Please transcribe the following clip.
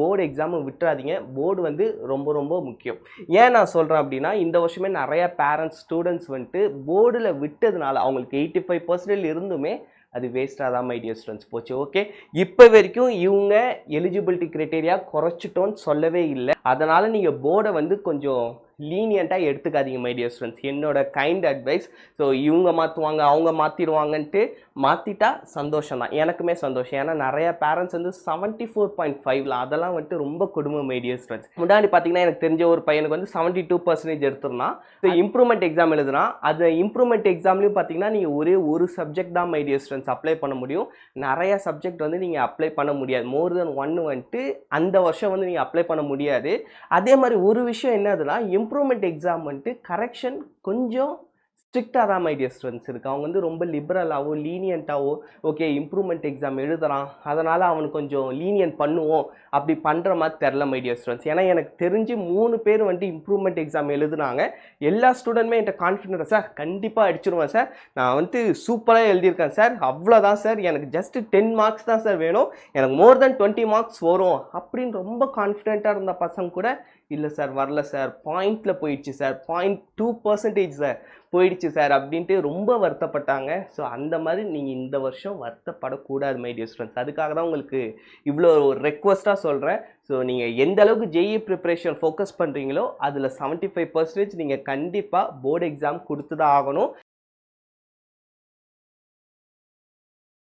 Board எக்ஸாமை விட்டுறாதீங்க. Board வந்து ரொம்ப ரொம்ப முக்கியம். ஏன் நான் சொல்கிறேன் அப்படின்னா, இந்த வருஷமே நிறையா பேரண்ட்ஸ் ஸ்டூடெண்ட்ஸ் வந்துட்டு போர்டில் விட்டதுனால அவங்களுக்கு 85% இருந்துமே அது வேஸ்ட்டாக தான் மை டியர் ஸ்டூடெண்ட்ஸ் போச்சு. ஓகே, இப்போ வரைக்கும் இவங்க எலிஜிபிலிட்டி க்ரைட்டீரியா குறைச்சிட்டோன்னு சொல்லவே இல்லை. அதனால் நீங்கள் போர்டை வந்து கொஞ்சம் லீனியண்ட்டாக எடுத்துக்காதீங்க மை டியர் ஸ்டூடெண்ட்ஸ். என்னோட கைண்ட் அட்வைஸ். ஸோ இவங்க மாற்றுவாங்க, அவங்க மாற்றிடுவாங்கன்ட்டு மாற்றிட்டா சந்தோஷம் தான், எனக்குமே சந்தோஷம். ஏன்னா நிறையா பேரண்ட்ஸ் வந்து 74.5 அதெல்லாம் வந்துட்டு ரொம்ப கொடுமை மை டியர் ஸ்டூடெண்ட்ஸ். முன்னாடி பார்த்தீங்கன்னா எனக்கு தெரிஞ்ச ஒரு பையனுக்கு வந்து 72% எடுத்துருந்தான். ஸோ இம்ப்ரூவ்மெண்ட் எக்ஸாம் எழுதுனா, அது இம்ப்ரூவ்மெண்ட் எக்ஸாம்லையும் பார்த்தீங்கன்னா நீங்கள் ஒரே ஒரு சப்ஜெக்ட் தான் மை டியர் ஸ்டூடெண்ட்ஸ் அப்ளை பண்ண முடியும். நிறையா சப்ஜெக்ட் வந்து நீங்கள் அப்ளை பண்ண முடியாது. மோர் தென் 1 வந்துட்டு அந்த வருஷம் வந்து நீங்கள் அப்ளை பண்ண முடியாது. அதே மாதிரி ஒரு விஷயம் என்னதுன்னா, இம்ப்ரூவ்மெண்ட் எக்ஸாம் வந்துட்டு கரெக்ஷன் கொஞ்சம் ஸ்ட்ரிக்டாக தான் மை டியர் ஸ்டூடெண்ட்ஸ் இருக்குது. அவங்க வந்து ரொம்ப லிபரலாகவோ லீனியண்ட்டாகவோ ஓகே இம்ப்ரூவ்மெண்ட் எக்ஸாம் எழுதுறான் அதனால் அவனுக்கு கொஞ்சம் லீனியன்ட் பண்ணுவோம் அப்படி பண்ணுற மாதிரி தெரில மை டியர் ஸ்டூடெண்ட்ஸ். ஏன்னா எனக்கு தெரிஞ்சு 3 பேர் வந்துட்டு இம்ப்ரூவ்மெண்ட் எக்ஸாம் எழுதுனாங்க. எல்லா ஸ்டூடெண்ட்டுமே என்கிட்ட கான்ஃபிடென்ட்டாக சார் கண்டிப்பாக அடிச்சிருவேன் சார், நான் வந்துட்டு சூப்பராக எழுதியிருக்கேன் சார், அவ்வளோதான் சார், எனக்கு ஜஸ்ட்டு 10 மார்க்ஸ் தான் சார் வேணும், எனக்கு மோர் தென் 20 மார்க்ஸ் வரும் அப்படின்னு ரொம்ப கான்ஃபிடென்ட்டாக இருந்த பசங்க கூட இல்லை சார் வரல சார், பாயிண்டில் போயிடுச்சு சார், 0.2% சார் போயிடுச்சு சார் அப்படின்ட்டு ரொம்ப வருத்தப்பட்டாங்க. ஸோ அந்த மாதிரி நீங்கள் இந்த வருஷம் வருத்தப்படக்கூடாது மை டியர் ஸ்டூடெண்ட்ஸ். அதுக்காக தான் உங்களுக்கு இவ்வளோ ரெக்வஸ்ட்டாக சொல்கிறேன். ஸோ நீங்கள் எந்த அளவுக்கு ஜேஇ ப்ரிப்பரேஷன் ஃபோக்கஸ் பண்ணுறீங்களோ அதில் 75% நீங்கள் கண்டிப்பாக போர்டு எக்ஸாம் கொடுத்து தான் ஆகணும்.